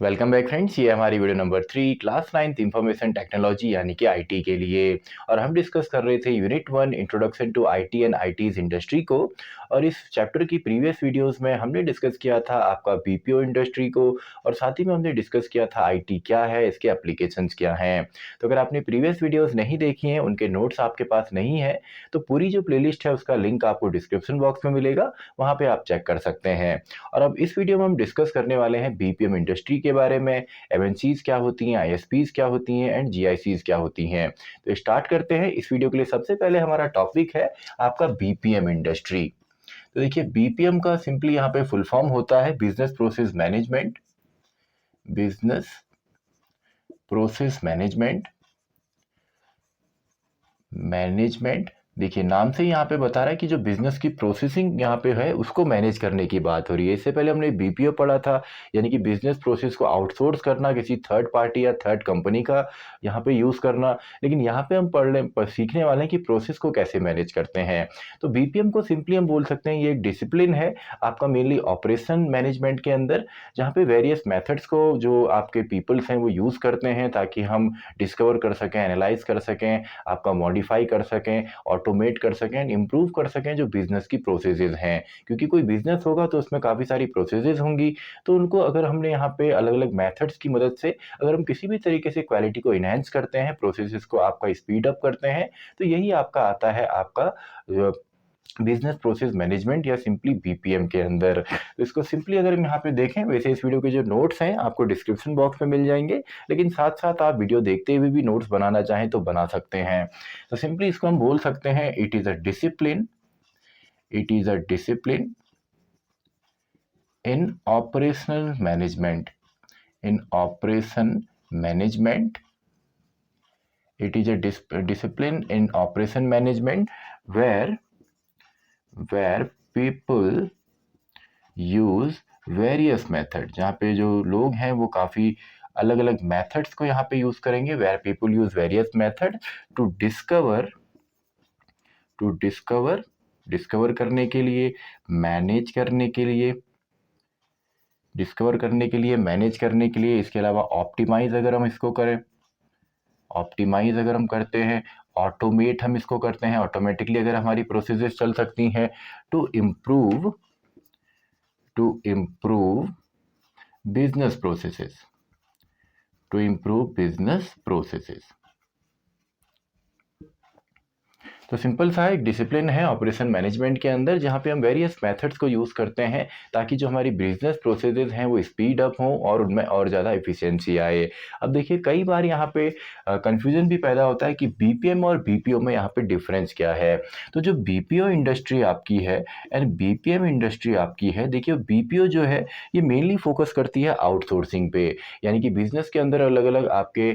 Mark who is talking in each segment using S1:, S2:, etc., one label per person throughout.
S1: Welcome back friends. ये हमारी video number 3 class 9th information technology यानी कि आईटी के लिए। और हम डिस्कस कर रहे थे unit 1 introduction to IT and IT's industry को। और इस चैप्टर की प्रीवियस वीडियोस में हमने डिस्कस किया था आपका बीपीओ इंडस्ट्री को, और साथ ही में हमने डिस्कस किया था आईटी क्या है, इसके एप्लीकेशंस क्या हैं। तो अगर आपने प्रीवियस वीडियोस नहीं देखी हैं, उनके नोट्स आपके पास नहीं है, तो पूरी जो प्लेलिस्ट है उसका लिंक आपको डिस्क्रिप्शन बॉक्स में मिलेगा, वहाँ पे आप चेक कर सकते हैं। और अब इस वीडियो में हम डिस्कस करने वाले हैं बीपीएम इंडस्ट्री के बारे में, एमएनसीज क्या होती हैं, आईएसपीज क्या होती हैं एंड जीआईसीज क्या होती हैं। तो स्टार्ट करते हैं। इस वीडियो के लिए सबसे पहले हमारा टॉपिक है आपका बीपीएम इंडस्ट्री। तो देखिए, बीपीएम का सिंपली यहाँ पे फुल फॉर्म होता है business process management. Business process management management देखिए, नाम से यहाँ पे बता रहा है कि जो बिजनेस की प्रोसेसिंग यहाँ पे है उसको मैनेज करने की बात हो रही है। इससे पहले हमने बीपीओ पढ़ा था, यानी कि बिजनेस प्रोसेस को आउटसोर्स करना किसी थर्ड पार्टी या थर्ड कंपनी का यहाँ पे यूज करना। लेकिन यहाँ पे हम सीखने वाले हैं कि प्रोसेस को कैसे मैनेज करते हैं। तो बीपीएम को सिंपली हम बोल सकते हैं ये एक डिसिप्लिन है आपका, मेनली ऑपरेशन मैनेजमेंट के अंदर, जहाँ पे वेरियस मेथड्स को जो आपके पीपल्स हैं वो यूज करते हैं ताकि हम डिस्कवर कर सकें, एनालाइज कर सकें, आपका मॉडिफाई कर सकें, ऑटोमेट कर सकें एंड इम्प्रूव कर सकें जो बिजनेस की प्रोसेसेस हैं। क्योंकि कोई बिजनेस होगा तो उसमें काफ़ी सारी प्रोसेसेस होंगी, तो उनको अगर हमने यहाँ पे अलग अलग मेथड्स की मदद से अगर हम किसी भी तरीके से क्वालिटी को इनहेंस करते हैं, प्रोसेसेस को आपका स्पीड अप करते हैं, तो यही आपका आता है आपका बिजनेस प्रोसेस मैनेजमेंट या सिंपली बीपीएम के अंदर। तो इसको सिंपली अगर हम यहाँ पे देखें, वैसे इस वीडियो के जो नोट्स हैं आपको डिस्क्रिप्शन बॉक्स में मिल जाएंगे, लेकिन साथ साथ आप वीडियो देखते हुए भी नोट्स बनाना चाहें तो बना सकते हैं। तो सिंपली इसको हम बोल सकते हैं it is a discipline in operational management it is a discipline in operation management where people use various methods, जहाँ पे जो लोग हैं वो काफ़ी अलग अलग मेथड्स को यहाँ पे यूज करेंगे। where people use various methods to discover करने के लिए, मैनेज करने के लिए, इसके अलावा ऑप्टिमाइज अगर हम इसको करें, ऑप्टिमाइज अगर हम करते हैं, ऑटोमेट हम इसको करते हैं, ऑटोमेटिकली अगर हमारी प्रोसेसेस चल सकती हैं, टू इम्प्रूव बिजनेस प्रोसेसेस। तो सिंपल सा एक डिसिप्लिन है ऑपरेशन मैनेजमेंट के अंदर, जहाँ पे हम वेरियस मेथड्स को यूज़ करते हैं ताकि जो हमारी बिजनेस प्रोसेसेस हैं वो स्पीड अप हों और उनमें और ज़्यादा एफिशिएंसी आए। अब देखिए, कई बार यहाँ पे कंफ्यूजन भी पैदा होता है कि बीपीएम और बीपीओ में यहाँ पे डिफरेंस क्या है। तो जो बीपीओ इंडस्ट्री आपकी है एंड बीपीएम इंडस्ट्री आपकी है, देखिए बीपीओ जो है ये मेनली फोकस करती है आउटसोर्सिंग पे, यानी कि बिजनेस के अंदर अलग अलग आपके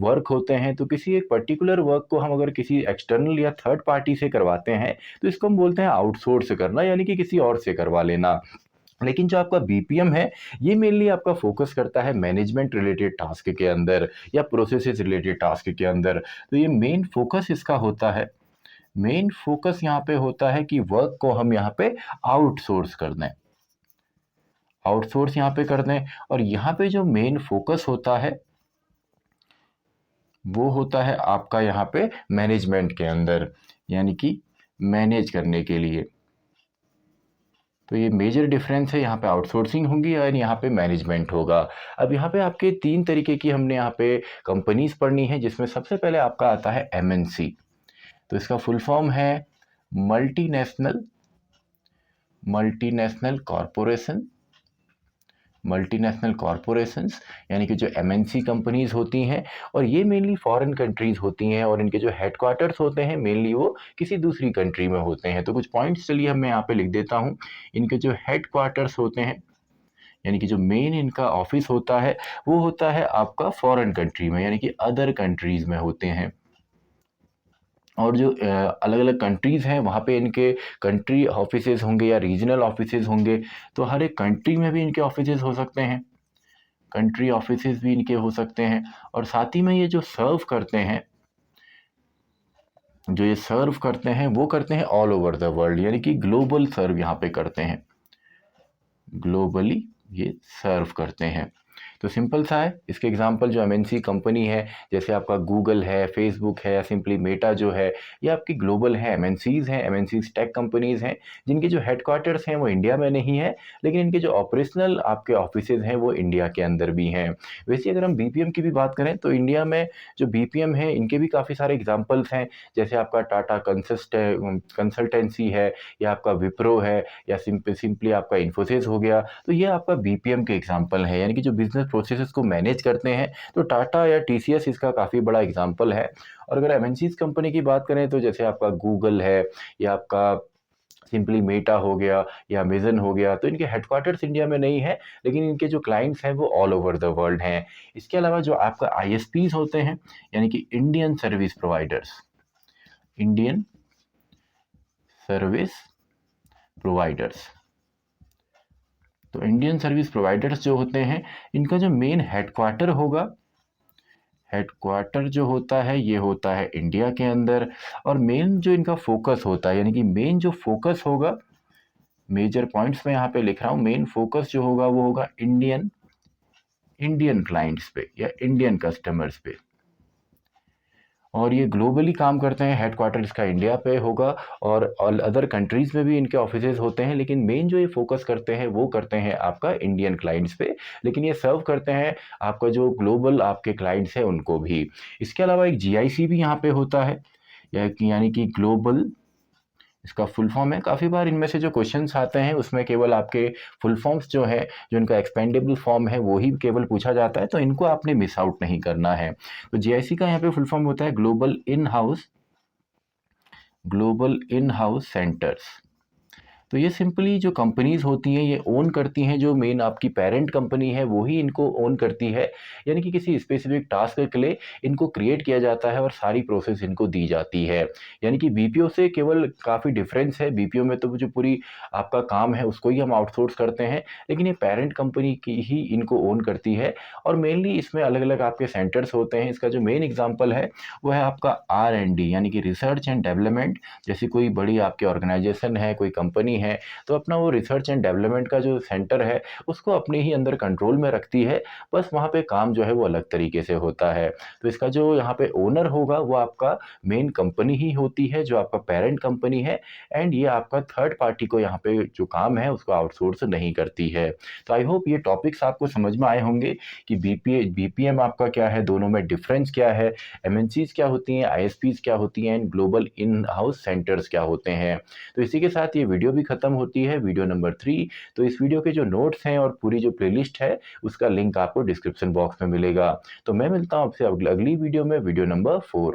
S1: वर्क होते हैं। तो किसी एक पर्टिकुलर वर्क को हम अगर किसी एक्सटर्नल या थर्ड पार्टी से करवाते हैं तो इसको हम बोलते हैं आउटसोर्स करना, यानी कि किसी और से करवा लेना। लेकिन जो आपका बीपीएम है ये मेनली आपका फोकस करता है मैनेजमेंट रिलेटेड टास्क के अंदर या प्रोसेसेस रिलेटेड टास्क के अंदर। तो ये मेन फोकस इसका होता है, मेन फोकस यहाँ पे होता है कि वर्क को हम यहाँ पे आउटसोर्स कर दें, आउटसोर्स यहाँ पे कर दें। और यहाँ पे जो मेन फोकस होता है वो होता है आपका यहाँ पे मैनेजमेंट के अंदर, यानी कि मैनेज करने के लिए। तो ये मेजर डिफरेंस है, यहाँ पे आउटसोर्सिंग होगी और यहाँ पे मैनेजमेंट होगा। अब यहाँ पे आपके 3 तरीके की हमने यहाँ पे कंपनीज पढ़नी है, जिसमें सबसे पहले आपका आता है एमएनसी। तो इसका फुल फॉर्म है मल्टीनेशनल कॉरपोरेशंस, यानी कि जो एमएनसी कंपनीज होती हैं, और ये मेनली फॉरेन कंट्रीज होती हैं और इनके जो हेडक्वार्टर्स होते हैं मेनली वो किसी दूसरी कंट्री में होते हैं। तो कुछ पॉइंट्स चलिए मैं यहाँ पे लिख देता हूँ। इनके जो हेडक्वार्टर्स होते हैं, यानी कि जो मेन इनका ऑफिस होता है वो होता है आपका फॉरेन कंट्री में, यानी कि अदर कंट्रीज में होते हैं। और जो अलग अलग कंट्रीज़ हैं वहाँ पे इनके कंट्री ऑफिसेज होंगे या रीजनल ऑफिसेज होंगे। तो हर एक कंट्री में भी इनके ऑफिसेज हो सकते हैं, कंट्री ऑफिसेज भी इनके हो सकते हैं। और साथ ही में ये जो सर्व करते हैं वो करते हैं ऑल ओवर द वर्ल्ड, यानी कि ग्लोबल सर्व यहाँ पे करते हैं, ग्लोबली ये सर्व करते हैं। तो सिंपल सा है, इसके एग्जांपल जो एमएनसी कंपनी है जैसे आपका गूगल है, फेसबुक है या सिंपली मेटा जो है, ये आपकी ग्लोबल है, एमएनसीज हैं, एमएनसीज टेक कंपनीज हैं, जिनके जो हेडक्वार्टर्स हैं वो इंडिया में नहीं है, लेकिन इनके जो ऑपरेशनल आपके ऑफिसेज हैं वो इंडिया के अंदर भी हैं। वैसे अगर हम बीपीएम की भी बात करें तो इंडिया में जो बीपीएम है इनके भी काफ़ी सारे एग्जाम्पल्स हैं, जैसे आपका टाटा कंसल्टेंसी है, या आपका विप्रो है, या सिंपली आपका इन्फोसिस हो गया। तो ये आपका बीपीएम के एग्जाम्पल है, यानी कि जो बिजनेस प्रोसेसेस को मैनेज करते हैं, तो टाटा या टीसीएस इसका काफ़ी बड़ा एग्जाम्पल है। और अगर एमएनसीज कंपनी की बात करें तो जैसे आपका गूगल है, या आपका सिंपली मेटा हो गया, या अमेजन हो गया, तो इनके हेडक्वार्टर्स इंडिया में नहीं है, लेकिन इनके जो क्लाइंट्स हैं वो ऑल ओवर द वर्ल्ड हैं। इसके अलावा जो आपका आईएसपीज होते हैं, यानी कि Indian service providers, Indian service providers, तो इंडियन सर्विस प्रोवाइडर्स जो होते हैं, इनका जो मेन हेडक्वार्टर होगा, हेडक्वार्टर जो होता है ये होता है इंडिया के अंदर। और मेन जो इनका फोकस होता है, यानी कि मेन जो फोकस होगा, मेजर पॉइंट्स में यहाँ पे लिख रहा हूँ, मेन फोकस जो होगा वो होगा इंडियन क्लाइंट्स पे या इंडियन कस्टमर्स पे। और ये ग्लोबली काम करते हैं, हेडक्वार्टर इसका इंडिया पे होगा, और अदर कंट्रीज़ में भी इनके ऑफिसेज होते हैं, लेकिन मेन जो ये फोकस करते हैं वो करते हैं आपका इंडियन क्लाइंट्स पे, लेकिन ये सर्व करते हैं आपका जो ग्लोबल आपके क्लाइंट्स हैं उनको भी। इसके अलावा एक जीआईसी भी यहाँ पे होता है, यानी कि ग्लोबल, इसका फुल फॉर्म है। काफ़ी बार इनमें से जो क्वेश्चंस आते हैं उसमें केवल आपके फुल फॉर्म्स जो है, जो इनका एक्सपेंडेबल फॉर्म है वो ही केवल पूछा जाता है, तो इनको आपने मिस आउट नहीं करना है। तो जीआईसी का यहाँ पे फुल फॉर्म होता है ग्लोबल इन हाउस सेंटर्स। तो ये सिंपली जो कंपनीज होती हैं ये ओन करती हैं, जो मेन आपकी पेरेंट कंपनी है वो ही इनको ओन करती है, यानी कि किसी स्पेसिफिक टास्क के लिए इनको क्रिएट किया जाता है और सारी प्रोसेस इनको दी जाती है। यानी कि बीपीओ से केवल काफ़ी डिफरेंस है, बीपीओ में तो जो पूरी आपका काम है उसको ही हम आउटसोर्स करते हैं, लेकिन ये पेरेंट कंपनी की ही इनको ओन करती है। और मेनली इसमें अलग अलग आपके सेंटर्स होते हैं। इसका जो मेन एग्जाम्पल है वो है आपका R&D, यानी कि रिसर्च एंड डेवलपमेंट। जैसे कोई बड़ी आपकी ऑर्गेनाइजेशन है, कोई कंपनी है, तो अपना वो रिसर्च एंड डेवलपमेंट का जो सेंटर है उसको अपने ही अंदर कंट्रोल में रखती है, बस वहाँ पे काम जो है वो अलग तरीके से होता है। तो इसका जो यहाँ पे ओनर होगा वो आपका मेन कंपनी ही होती है, जो आपका पेरेंट कंपनी है, एंड ये आपका थर्ड पार्टी को यहाँ पे जो काम है उसको आउटसोर्स नहीं करती है। तो आई होप ये टॉपिक्स आपको समझ में आए होंगे कि बीपीएम आपका क्या है, दोनों में डिफरेंस क्या है, एमएनसीज क्या होती हैं, आईएसपीज क्या होती हैं, and global in house centres क्या होते हैं। तो इसी के साथ ये वीडियो भी खत्म होती है, वीडियो नंबर 3। तो इस वीडियो के जो नोट्स हैं और पूरी जो प्लेलिस्ट है उसका लिंक आपको डिस्क्रिप्शन बॉक्स में मिलेगा। तो मैं मिलता हूँ आपसे अगली वीडियो में, वीडियो नंबर 4।